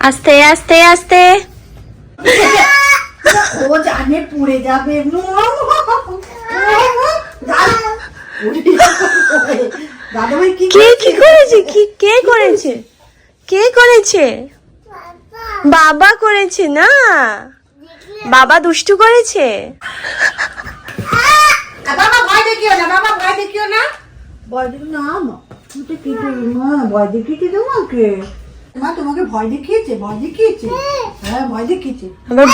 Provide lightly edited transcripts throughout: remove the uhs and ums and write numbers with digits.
আস্তে আস্তে আস্তে। ও জানে পুড়ে যাবে। দাদাভাই কি করেছে? কে করেছে? কে করেছে? বাবা করেছে না? বাবা দুষ্টু করেছে। বাবা ভয় দেখিও না, বাবা ভয় দেখিও না, ভয় দেখিও না। তুই কি করবি মা? ভয় দেখিয়েছে তোমাকে? মা তোমাকে ভয় দেখিয়েছে? ভয় দেখিয়েছে? হ্যাঁ ভয় দেখিয়েছে। আবার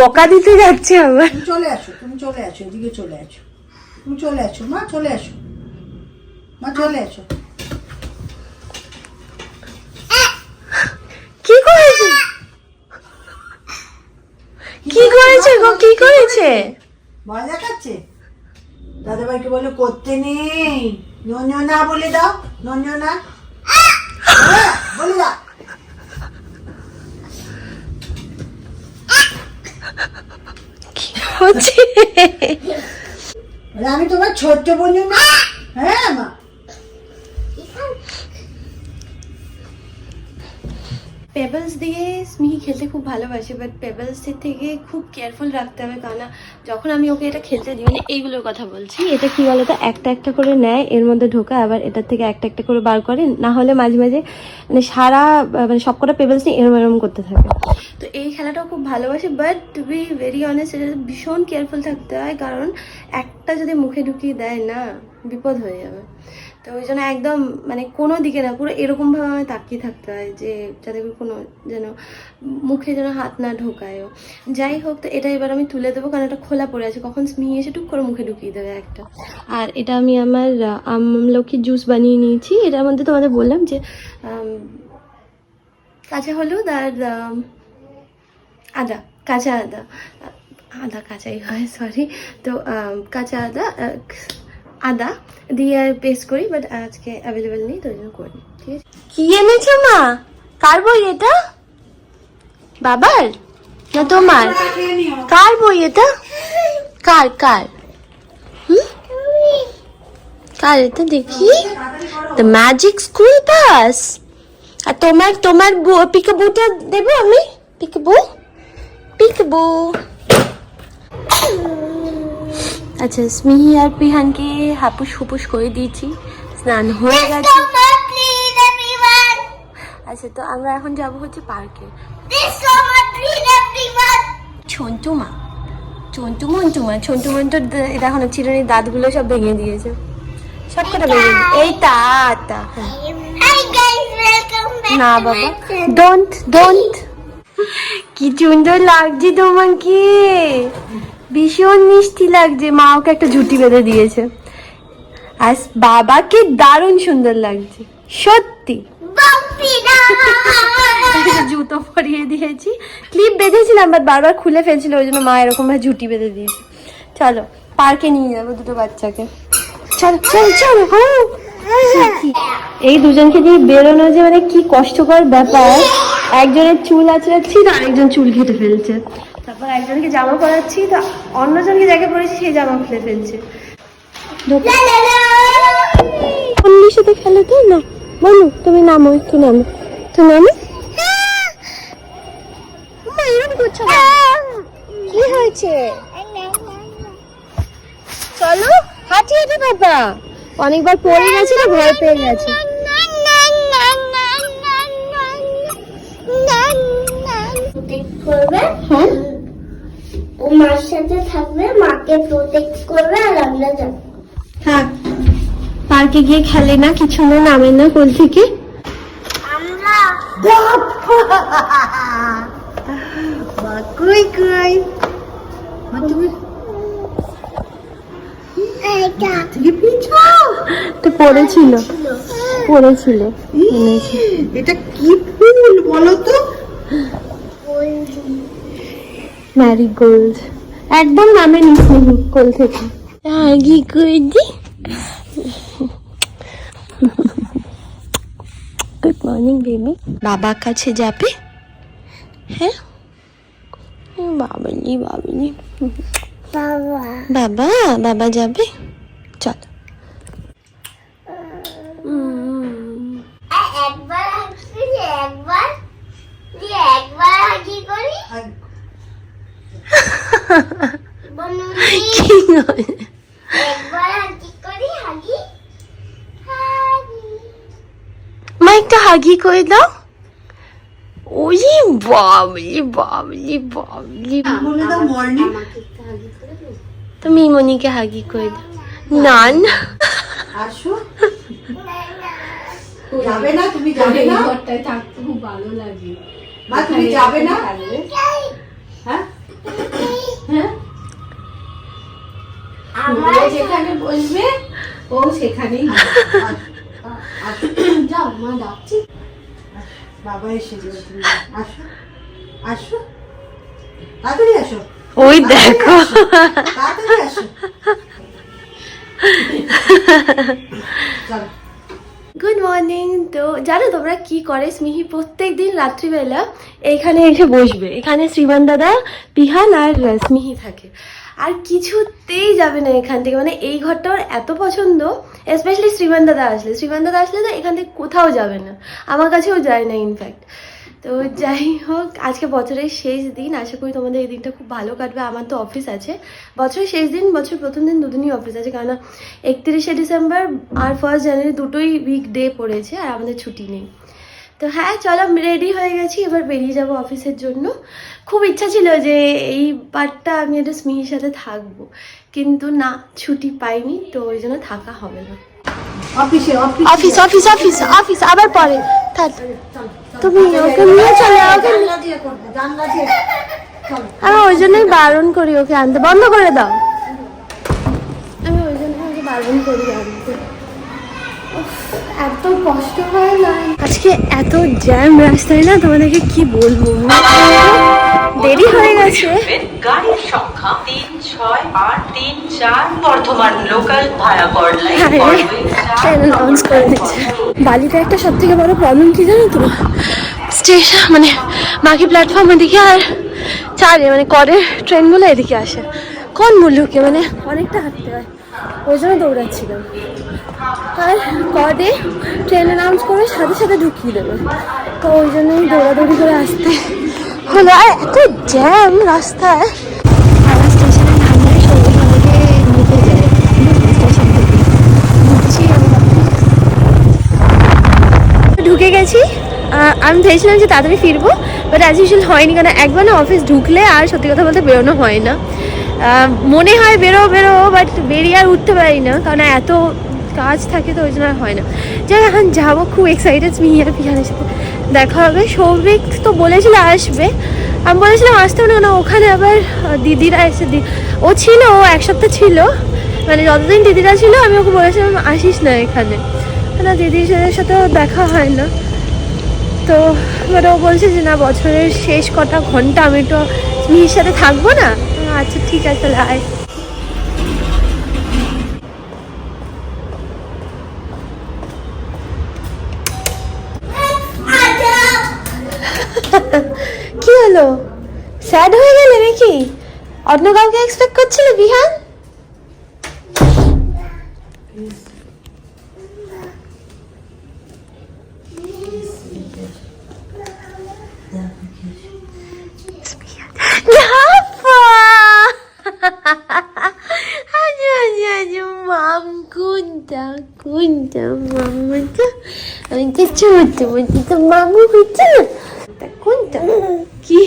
বকা দিতে যাচ্ছে আবার। তুমি চলে আসো, তুমি চলে আসো, এদিকে চলে আসো, তুমি চলে আসো মা, চলে আসো মা, চলে আসো। কি করেছে? কি করেছে গো? কি করেছে? ভয় দেখাচ্ছে। দাদাভাইকে বলে করতে নেই, নঞ্জনা বলে দাও, নঞ্জনা বলে দাও। কি হচ্ছে? আমি তোমার ছোট্ট বোন না? হ্যাঁ মা। পেবলস দিয়ে স্মিহি খেলতে খুব ভালোবাসে, বাট পেবলস থেকে খুব কেয়ারফুল রাখতে হবে, কারণ যখন আমি ওকে এটা খেলতে দিই, মানে এইগুলোর কথা বলছি, এটা কি বলতো, একটা একটা করে নেয়, এর মধ্যে ঢোকা, আবার এটার থেকে একটা একটা করে বার করে, না হলে মাঝে মাঝে মানে সারা মানে সবকটা পেবলস নিয়ে এরম এরম করতে থাকে। তো এই খেলাটাও খুব ভালোবাসে, but to be very honest এটা ভীষণ কেয়ারফুল থাকতে হয়, কারণ একটা যদি মুখে ঢুকিয়ে দেয় না, বিপদ হয়ে যাবে। তো ওই জন্য একদম মানে কোনো দিকে না, পুরো এরকমভাবে আমায় তাকিয়ে থাকতে হয় যে যাতে কোনো যেন মুখে যেন হাত না ঢোকায়ও। যাই হোক, তো এটা এবার আমি তুলে দেবো, কারণ এটা খোলা পড়ে আছে, কখন স্মিহি এসে টুক করে মুখে ঢুকিয়ে দেবে একটা। আর এটা আমি আমার আমলকির জুস বানিয়ে নিয়েছি। এটার মধ্যে তোমাদের বললাম যে কাঁচা হলুদ আর আদা, কাঁচা আদা, আদা কাঁচাই হয়, সরি। তো কাঁচা আদা দিয়ে পেস্ট করি, বাট আজকে অ্যাভেলেবেল নেই, তো ওই জন্য করি। ঠিক আছে। কি এনেছো মা? কার বই এটা? বাবার না তোমার? কার বই এটা? কার কার কার এটা দেখি? The magic school bus. আর তোমার পিকাবুটা দেবো আমি? Peekaboo peekaboo. আচ্ছা, স্মিহি আর পিহানকে হাপুস হুপুস করে দিয়েছি, স্নান হয়ে গেছে। আচ্ছা, তো আমরা এখন যাবো হচ্ছে পার্কে। ছন্টুমা ছন্টু মন্টুর এখন চিরুনির দাঁতগুলো সব ভেঙে দিয়েছে, সব কটা ভেঙে দিয়েছে। এই তা না বাবা, ডোন্ট। কি সুন্দর লাগছে তোমাকে, ভীষণ মিষ্টি লাগছে। মা ওকে একটা ঝুঁটি বেঁধে দিয়েছে, আর বাবাকে দারুণ সুন্দর লাগছে সত্যি। জুতো পরিয়ে দিয়েছি, ক্লিপ বেঁধেছিলাম, বাট বারবার খুলে ফেলছিল, ওই জন্য মা এরকম ভাবে ঝুঁটি বেঁধে দিয়েছে। চলো পার্কে নিয়ে যাবো দুটো বাচ্চাকে, চলো চলো চলো। এই দুজনকে দিয়ে বেরোনো যে মানে কি কষ্টকর ব্যাপার। একজনের চুল আঁচড়াচ্ছি, তো আরেকজন চুল কেটে ফেলছে, তারপর একজনকে জামা পরাচ্ছি, তো অন্যজনকে যাকে পরেছি সেই জামা খুলে ফেলছে। অন্যের সাথে খেলে তো না। বলু তুমি নামো, একটু নামো, তো নামো। এরকম করছো কি হয়েছে? চলো হাঁটি হাঁটি। বাবা অনেকবার পড়ে গেছে না, ভয় পেয়ে গেছে। হ্যাঁ, ও মার সাথে থাকবে, মাকে প্রোটেক্ট করবে, আর আমরা যাবো। থাক, পার্কে গিয়ে খেলে না, কিছু না, নামে না কোল থেকে। আমরা কই কই মা, তুমি এটা তো পড়েছিল। এটা কি ফুল বলো তো? ম্যারিগোল্ড, একদম নামে নিস কোল থেকে। কি করছি? Good morning baby. বাবার কাছে যাবে? হ্যাঁ বাবালি বাবা যাবে, চল। একবার আসছি, একবার কি করে? একবার হাগি করি হাগি হাগি মা একটা হাগি করে দাও। ওই বাবলি বাবলি বাবলি, বলে দাও মর্নিং। তুমি মনিকে হাগি করে দাও। না না, আসো। যাবে না, তুমি যাবে না? ঘরটায় থাকতে খুব ভালো লাগে। মা তুমি যাবে না? হ্যাঁ হ্যাঁ, আমার ও যেখানে বসবে ও সেখানেই যাও, মা ডাকছি। বাবা এসে গেছে, তুমি আসো আসো, তাড়াতাড়ি আসো, ওই দেখো। তাড়াতাড়ি আসো। চলো। Good morning. তো জানো তোমরা কি করে, স্মিহি প্রত্যেক দিন রাত্রিবেলা এইখানে এসে বসবে। এখানে শ্রীমান দাদা, পিহান আর স্মিহি থাকে, আর কিছুতেই যাবে না এখান থেকে। মানে এই ঘরটা ওর এত পছন্দ, স্পেশালি শ্রীমান দাদা আসলে। শ্রীমান দাদা আসলে তো এখান থেকে কোথাও যাবে না, আমার কাছেও যায় না ইনফ্যাক্ট। তো যাই হোক, আজকে বছরের শেষ দিন, আশা করি তোমাদের এই দিনটা খুব ভালো কাটবে। আমার তো অফিস আছে, বছরের শেষ দিন, বছরের প্রথম দিন দুদিনই অফিস আছে, কারণ 31শে ডিসেম্বর আর 1 জানুয়ারি দুটোই উইক ডে পড়েছে, আর আমাদের ছুটি নেই। তো হ্যাঁ চলো, রেডি হয়ে গেছি, এবার বেরিয়ে যাব অফিসের জন্য। খুব ইচ্ছা ছিল যে এই পার্টটা আমি একটা স্মিহির সাথে থাকবো, কিন্তু না, ছুটি পাইনি, তো ওই জন্য থাকা হবে না। অফিসে অফিস অফিস অফিস অফিস আবার পরে থাক। তুমি ওকে নিয়ে চলে, ওকে জানলা দিয়ে করবো, জানলা দিয়ে। চলো। আমি ওই জন্যই বারণ করি ওকে আনতে, বন্ধ করে দাও। আমি ওই জন্য ওকে বারণ করি আনতে। উফ, এত কষ্ট হয় না আজকে, এত জ্যাম রাস্তায় না, তোমাদেরকে কি বলবো, দেরি হয়ে গেছে। গাড়ির সংখ্যা 36834 বর্ধমান লোকাল ভাড়া করলাই অ্যানাউন্স করে দিচ্ছে। বালিতে একটা সব থেকে বড় প্রবলেম কি জানো তো, স্টেশন মানে বাকি প্ল্যাটফর্ম এদিকে, আর চারে মানে করের ট্রেনগুলো এদিকে আসে, কোন মূল্যকে মানে অনেকটা হাঁটতে হয়, ওই জন্য দৌড়াচ্ছিলাম। আর কডে ট্রেন অ্যানাউন্স করে সাথে সাথে ঢুকিয়ে দেবে, তো ওই জন্যই দৌড়াদৌড়ি করে আসতে হলো। আর এত জ্যাম রাস্তায়, হাওড়া স্টেশনে নামলে সঙ্গে সঙ্গে ঢুকে যায় স্টেশন থেকে। ঢুকে গেছি। আমি ভেবেছিলাম যে তাড়াতাড়ি ফিরবো, বাট অ্যাজ ইউজুয়াল হয়নি, কারণ একবার না অফিস ঢুকলে আর সত্যি কথা বলতে বেরোনো হয় না। মনে হয় বেরোবো, বাট বেরিয়ে আর উঠতে পারি না, কারণ এত কাজ থাকে, তো ওই জন্য আর হয় না। যাই এখন যাবো, খুব এক্সাইটেড, স্মিহি আর পিহানের সাথে দেখা হবে। সৌভিক তো বলেছিল আসবে, আমি বলেছিলাম আসতে হবে না, কারণ ওখানে আবার দিদিরা এসে ও ছিল, ও এক সপ্তাহ ছিল, মানে যতদিন দিদিরা ছিল আমি ওকে বলেছিলাম আসিস না এখানে, না দিদির সাথেও দেখা হয় না। তো এবার ও বলছে যে না, বছরের শেষ কটা ঘন্টা আমি তো স্মিহির সাথে থাকবো না। আচ্ছা ঠিক আছে, তাহলে আয়। কি হলো, স্যাড হয়ে গেলে নাকি? অন্য কাউকে এক্সপেক্ট করছিলে বিহান? কোনটা মামুটা, আমি তো ছোট বলছি তো মামু হচ্ছে না, তা কোনটা কি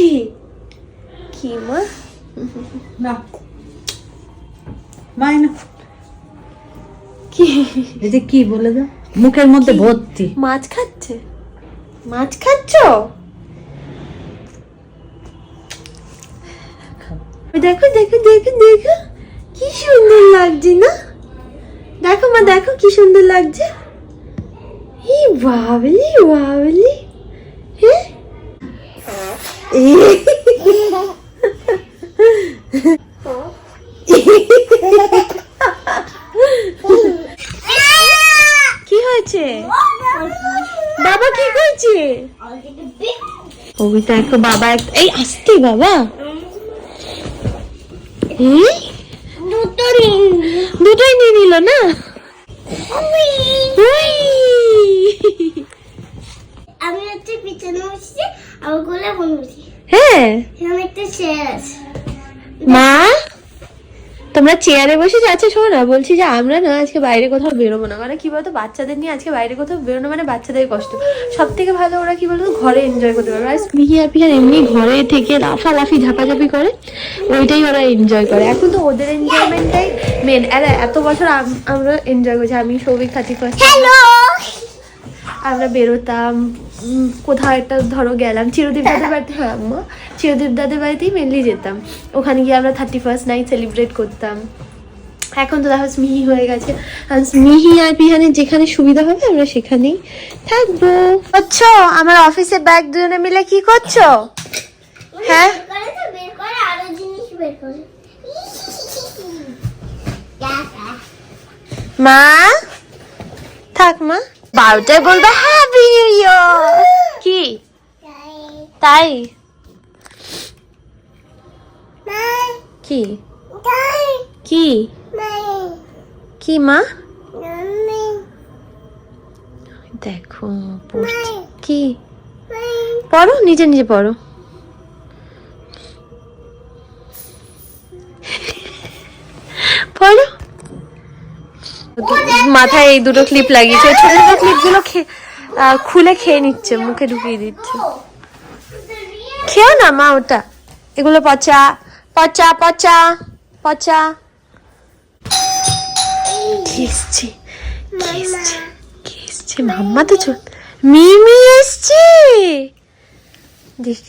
কি মা? না মাইনা কি এটা কি বলে দাও, মুখের মধ্যে ভর্তি। মাছ খাচ্ছে? মাছ খাচ্ছ? দেখো দেখো দেখো দেখো, কি সুন্দর লাগছে না? দেখো মা, দেখো কি সুন্দর লাগছে। এই বাবলি বাবলি, হ্যাঁ কি হয়েছে বাবা, কি করছে? ওই দেখো বাবা, এই আসতে বাবা, দুটোই নিয়ে নিল না। আমি হচ্ছে পিছনে বসছি, আমার কোলে বোন বসি। হ্যাঁ এখানে একটা চেয়ার আছে। মা তোমরা চেয়ারে বসে যাচ্ছ, শোনো না, বলছি যে আমরা না আজকে বাইরে কোথাও বেরোবো না, মানে কি বলতো বাচ্চাদের নিয়ে আজকে বাইরে কোথাও বেরোনো মানে বাচ্চাদের কষ্ট। সব থেকে ভালো ওরা কি বলতো ঘরে এনজয় করতে পারবে। আর স্মিহি আর পিহান এমনি ঘরে থেকে লাফালাফি ঝাপাঝাপি করে, ওইটাই ওরা এনজয় করে। এখন তো ওদের এনজয়মেন্টটাই মেন। এত বছর আমরা এনজয় করছি। আমি সৌভিক 31st হ্যালো আমরা বেরোতাম কোথাও একটা ধরো গেলাম চিরদীপ দাদের বাড়িতে, হ্যাঁ আম্মা চিরদীপ দাদের বাড়িতেই মেনলি যেতাম, ওখানে গিয়ে আমরা 31st নাইট সেলিব্রেট করতাম। এখন তো দেখো স্মিহি হয়ে গেছে, আর স্মিহি আর পিহানের যেখানে সুবিধা হবে আমরা সেখানেই থাকবো। আচ্ছা আমার অফিসে ব্যাগ দুজনে মিলে কি করছো? হ্যাঁ বের করে আরো জিনিস বের করে মা থাক মা, 12টায় বলবে হ্যাপি নিউ ইয়ার। কি তাই? কি কি কি মা? দেখো পড়ছে কি, পড়ো নিজে নিজে পড়ো। পড়ো। মাথায় এই দুটো ক্লিপ লাগিয়েছে, ছোট ছোট ক্লিপ গুলো খুলে খেয়ে নিচ্ছে, মুখে ঢুকিয়ে দিচ্ছে। খেও না মা ওটা, এগুলো পচা পচা পচা পচা। কি এসছে কি এসছে কি এসছে? মাম্মা তো মিমি এসছে।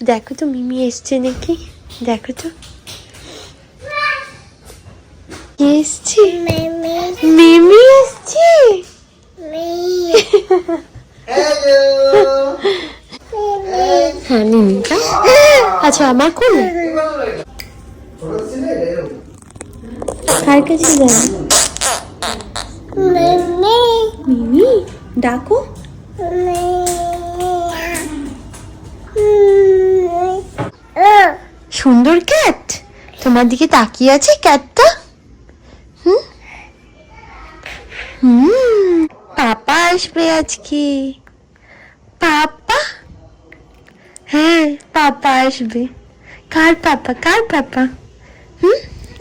দেখো তো মিমি এসছে নাকি, দেখো তো কি এসছে। মিমি এসছে। হ্যাঁ মিমিটা আচ্ছা আমার কোন কার কাছে যাবে? মিমি ডাকো। সুন্দর ক্যাট, তোমার দিকে তাকিয়ে আছে ক্যাটটা। পাপা আসবে আজকে। পাপা, হ্যাঁ পাপা আসবে। কার পাপা? কার পাপা?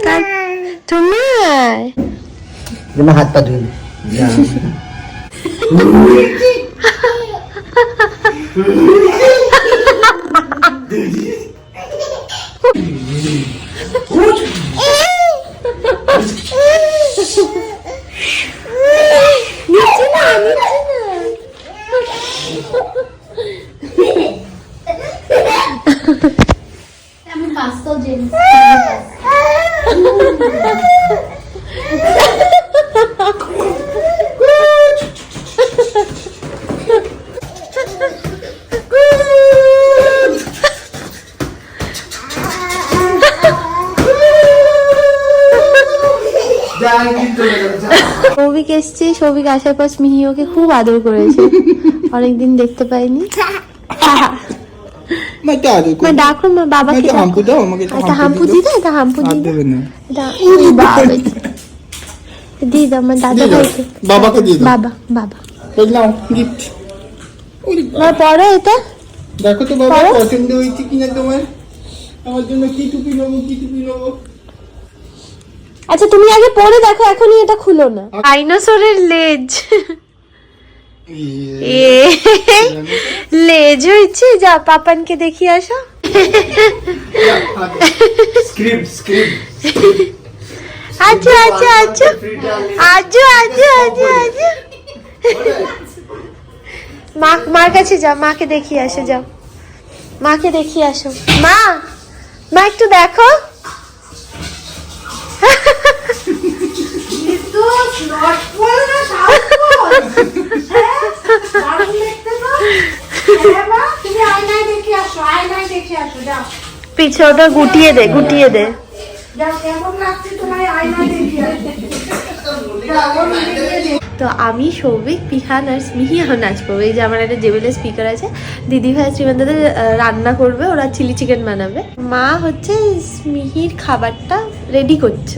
কার? তোমার। তোমার হাত পা ধুই। নিচে না নিচে না। আমি বাস্তব জেন্স সৌভিক এসছে, সৌভিক আসার পর স্মিহি ওকে খুব আদর করেছে, অনেকদিন দেখতে পাইনি। মা ডাকো মা বাবাকে, হাম্পু দাও আমাকে, একটা হাম্পু দি দাও, একটা হাম্পু দি দাও। দেবে না, দিয়ে দাও আমার দাদা ভাইকে, বাবাকে দিয়ে দাও। বাবা বাবা এই নাও গিফট। মা পড়ো এটা। দেখো তো বাবা পছন্দ হয়েছে কিনা তোমার, আমার জন্য কি টুপি নেবো, কি টুপি নেবো। আচ্ছা তুমি আগে পড়ে দেখো, এখনই এটা খুলো না। ডাইনোসরের লেজ, লেজ হয়েছে। যা পাপানকে দেখিয়ে আসো। স্ক্রিপ্ট স্ক্রিপ্ট আচ্ছা আচ্ছা আচ্ছা আচ্ছা আচ্ছা আচ্ছা আচ্ছা। মার কাছে যাও, মাকে দেখিয়ে আসো, যাও মাকে দেখিয়ে আসো। মা মা একটু দেখো। পিছে ওটা গুটিয়ে দে, গুটিয়ে দে। তো আমি সৌভিক পিহান আর স্মিহি এখন নাচবো। এই যে আমার একটা জেবেলের স্পিকার আছে, দিদি ভাই শ্রীমন্দাদের রান্না করবে, ওরা চিলি চিকেন বানাবে। মা হচ্ছে স্মিহির খাবারটা রেডি করছে।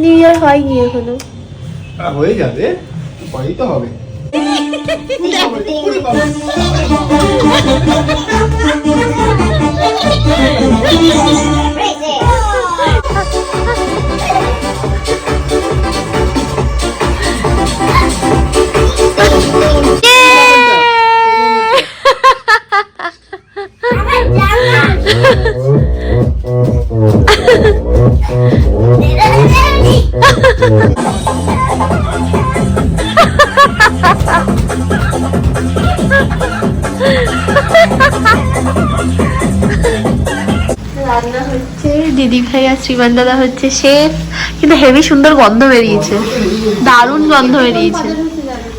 নিউ ইয়ার হয়নি এখনো, হয়ে যাবে, পরেই তো হবে। ওরে বাবা। রান্না হচ্ছে, দিদি ভাই আর শ্রীমান দাদা হচ্ছে শেফ। কিন্তু হেভি সুন্দর গন্ধ বেরিয়েছে, দারুণ গন্ধ বেরিয়েছে।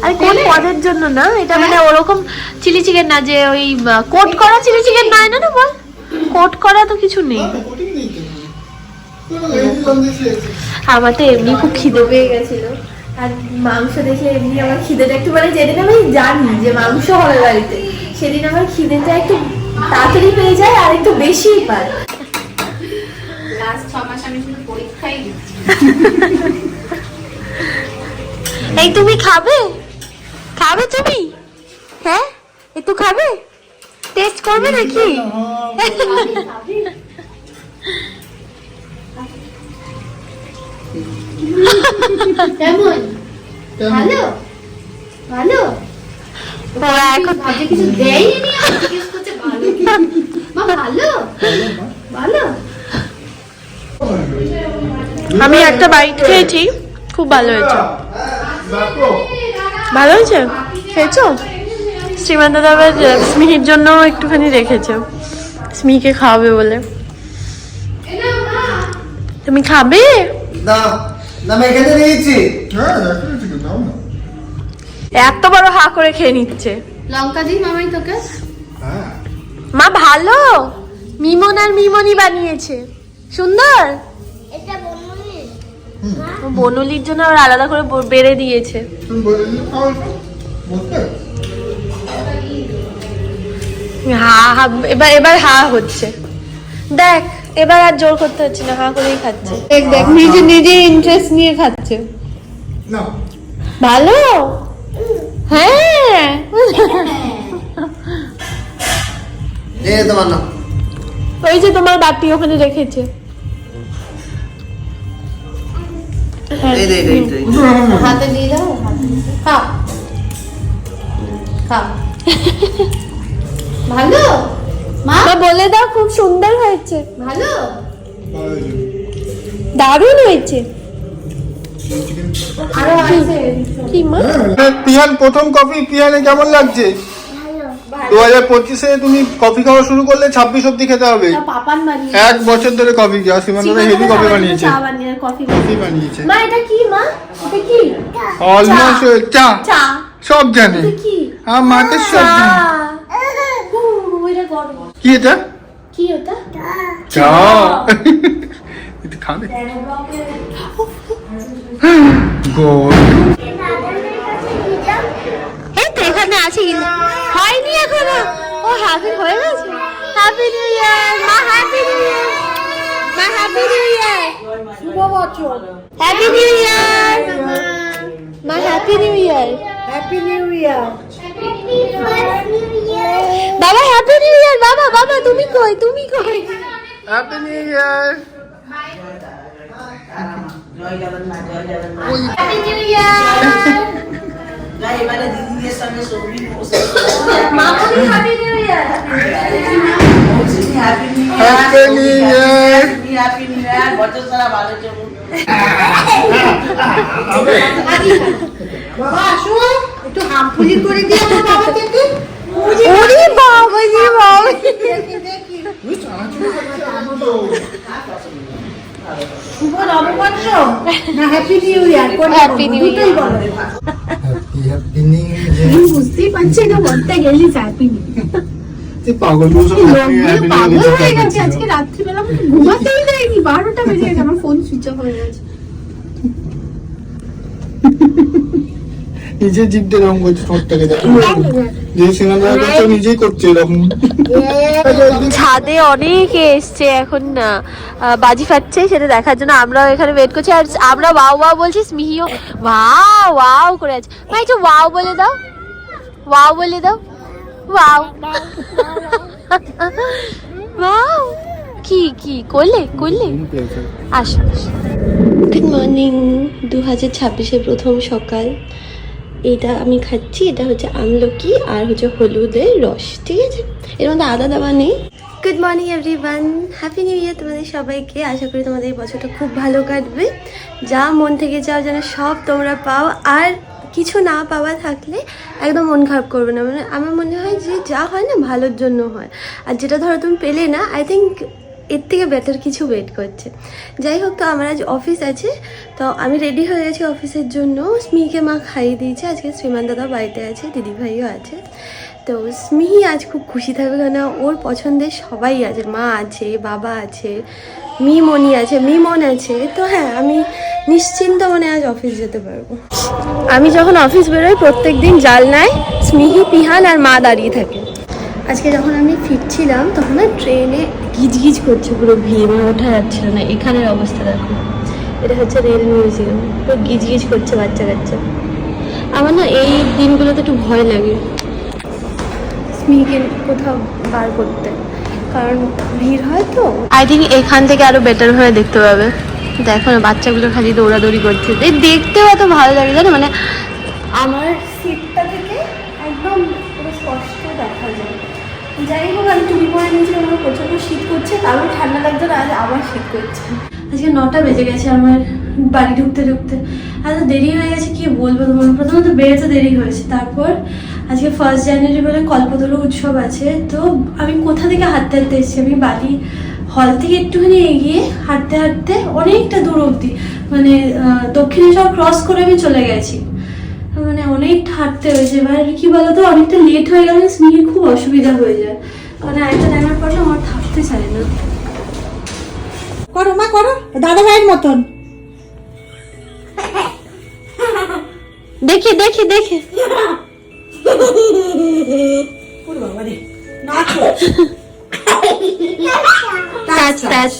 আরে কোন পদের জন্য না, এটা মানে ওরকম চিলি চিকেন না যে ওই কোট করা চিলি চিকেন নয়, না না বল, কোট করা তো কিছু নেই। আমার তো এমনি খুব খিদে পেয়ে গেছিল, আর মাংস দেখলে এমনি আমার খিদেটা একটু, মানে যেদিন আমি জানি যে মাংস হবে বাড়িতে, সেদিন আমার খিদেটা একটু তাড়াতাড়ি পেয়ে যায় আর একটু বেশিই পায়। লাস্ট 6 মাস আমি শুধু পরীক্ষাই দিচ্ছি। এই তুমি খাবে, খাবে তুমি? হ্যাঁ একটু খাবে, টেস্ট করবে নাকি? কেমন? ভালো ভালো। ওরা এখন ভাবছে কিছু দেয়নি, আমি জিজ্ঞেস করছে ভালো কি? মা ভালো ভালো। আমি একটা বাইট খেয়েছি, খুব ভালো হয়েছে। ভালো হয়েছে, খেয়েছো? শ্রীমান দাদা আবার স্মিহির জন্য একটুখানি রেখেছে, স্মিহিকে খাওয়াবে বলে। তুমি খাবে? না না, আমি এখানে নিয়েছি। হ্যাঁ রাখছি, নাও না। এত বড় হা করে খেয়ে নিচ্ছে। লঙ্কা দিই মামাই তোকে। হ্যাঁ মা ভালো, মিমন আর মিমনি বানিয়েছে, সুন্দর। এটা বলুনি বনুলির জন্য আবার আলাদা করে বেড়ে দিয়েছে। তুমি বলে দিলে খাও এটা বলতে। হা হা, এবার হা হচ্ছে, দেখ এবার আর জোর করতে হচ্ছে না, হা করেই খাচ্ছে। দেখ দেখ, নিজে নিজে ইন্টারেস্ট নিয়ে খাচ্ছে। না ভালো, হ্যাঁ। এই তোমার না, ওই যে তোমার বাটি ওখানে রেখেছে। হ্যাঁ। হাতে দিয়ে দাও, হাতে খাও খাও। ভালো মা, মা বলে দাও খুব সুন্দর হয়েছে, ভালো। দারুণ হয়েছে। আরো আছে। কি মা? পিয়ান প্রথম কফি, পিয়ানে কেমন লাগছে? 2025-এ তুমি কফি খাওয়া শুরু করলে 26 অব্দি খেতে হবে। পাপান বানিয়ে 1 বছর ধরে কফি খাওয়া, সীমান্ত হেভি কফি বানিয়েছে। চা বানিয়ে কফি কফি বানিয়েছে মা, এটা কি মা? এটা কি? অলমোস্ট চা চা। সব জানে, এটা কি? আমার মাকে সব জানে। এটা গরম। কি এটা? কি এটা? চা। একটু খাবে গোল। এই তো এখানে আছে, কিন্তু হয়নি এখনো। ও হ্যাপি হয়ে গেছে। হ্যাপি নিউ ইয়ার মা, হ্যাপি নিউ ইয়ার মা, হ্যাপি নিউ ইয়ার, শুভ বছর। হ্যাপি নিউ ইয়ার মা, happy new year, happy new year. বাবা হ্যাপি নিউ ইয়ার। বাবা বাবা তুমি কই, তুমি কই? Happy new year. Happy new year মা, তুমি happy new year. Happy new year. বাবা আসো, একটু হামফুলি করে দিয়ে আমার বাবা থেকে। ওরে বাবা রে বাবা, শুভ নববর্ষ না happy new year? Happy New Year. দুটোই বলো। Happy new year. বুঝতেই পারছি না, বলতে গেলি হ্যাপি নিউ তুই পাগল বলছো, পাগল হয়ে গেছে। আজকে রাত্রিবেলা আমি ঘুমাতেই যাইনি, 12টা বেজে গেছে, আমার ফোন সুইচ অফ হয়ে গেছে। নিজে জিভটা এরকম করছে, ঠোঁটটাকে দেখো যে সিনেমা করছে নিজেই করছে এরকম। ছাদে অনেকে এসছে এখন না বাজি ফাটছে, সেটা দেখার জন্য আমরাও এখানে ওয়েট করছি। আর আমরা ওয়াও ওয়াও বলছি, স্মিহিও ওয়াও ওয়াও করে আছে। মা একটু ওয়াও বলে দাও, ওয়াও বলে দাও, ওয়াও ওয়াও। কি কি করলে করলে আসো। গুড মর্নিং, 2026-এর প্রথম সকাল। এটা আমি খাচ্ছি, এটা হচ্ছে আমলকি আর হচ্ছে হলুদের রস, ঠিক আছে? এর মধ্যে আদা দেওয়া নেই। Good morning everyone, happy new year তোমাদের সবাইকে। আশা করি তোমাদের এই বছরটা খুব ভালো কাটবে, যা মন থেকে চাও যেন সব তোমরা পাও। আর কিছু না পাওয়া থাকলে একদম মন খারাপ করবে না। মানে আমার মনে হয় যে যা হয় না ভালোর জন্য হয়, আর যেটা ধরো তুমি পেলে না, আই থিঙ্ক এর থেকে বেটার কিছু ওয়েট করছে। যাই হোক, তো আমার আজ অফিস আছে, তো আমি রেডি হয়ে গেছি অফিসের জন্য। স্মিহিকে মা খাইয়ে দিয়েছে, আজকে শ্রীমান দাদা বাড়িতে আছে, দিদিভাইও আছে। তো স্মিহি আজ খুব খুশি থাকবে, কেন ওর পছন্দের সবাই আছে, মা আছে, বাবা আছে, মিমনি আছে, মিমন আছে। তো হ্যাঁ, আমি নিশ্চিন্ত মনে আজ অফিস যেতে পারবো। আমি যখন অফিস বেরোই প্রত্যেক দিন জানলায় স্মিহি, পিহান আর মা দাঁড়িয়ে থাকে। আজকে যখন আমি ফিরছিলাম তখন না ট্রেনে গিজগিজ করছে পুরো ভিড়, মানে ওঠা যাচ্ছিল না। এখানের অবস্থা দেখো, এটা হচ্ছে রেল মিউজিয়াম, পুরো গিজগিজ করছে বাচ্চা কাচ্চা। আমার না এই দিনগুলোতে একটু ভয় লাগে স্মিকে কোথাও বার করতে, কারণ ভিড় হয় তো। আই থিঙ্ক এখান থেকে আরো বেটার হয়ে দেখতে পাবে। দেখো না বাচ্চাগুলো খালি দৌড়াদৌড়ি করছে, দেখতেও এত ভালো লাগে জানো। মানে আমার সিটটা থেকে একদম পুরো স্পষ্ট দেখা যায়। যাই হোক, আমি টুপি পরে নিয়েছি, আমার প্রচণ্ড শীত করছে, তারও ঠান্ডা লাগছে না, আজ আবার শীত করছে। আজকে 9টা বেজে গেছে আমার বাড়ি ঢুকতে ঢুকতে, এত দেরি হয়ে গেছে কি বলবো তোমার। প্রথমত বেরোতে দেরি হয়েছে, তারপর আজকে 1 জানুয়ারি বলে কল্পতরু উৎসব আছে। তো আমি কোথা থেকে হাঁটতে হাঁটতে এসেছি, আমি বাড়ি হল থেকে একটুখানি এগিয়ে হাঁটতে হাঁটতে অনেকটা দূর অবধি, মানে দক্ষিণেশ্বর ক্রস করে আমি চলে গেছি। মানে অনেকটা হাঁটতে হয়েছে। এবার কি বলতো, অনেকটা লেট হয়ে গেলে স্মিহির খুব অসুবিধা হয়ে যায়, মানে একটা টাইমের পর আমার থাকতে চায় না। করো মা করো, দাদা ভাইয়ের মতন। দেখি দেখি দেখি ওরে বাবা রে, নাচো। Touch touch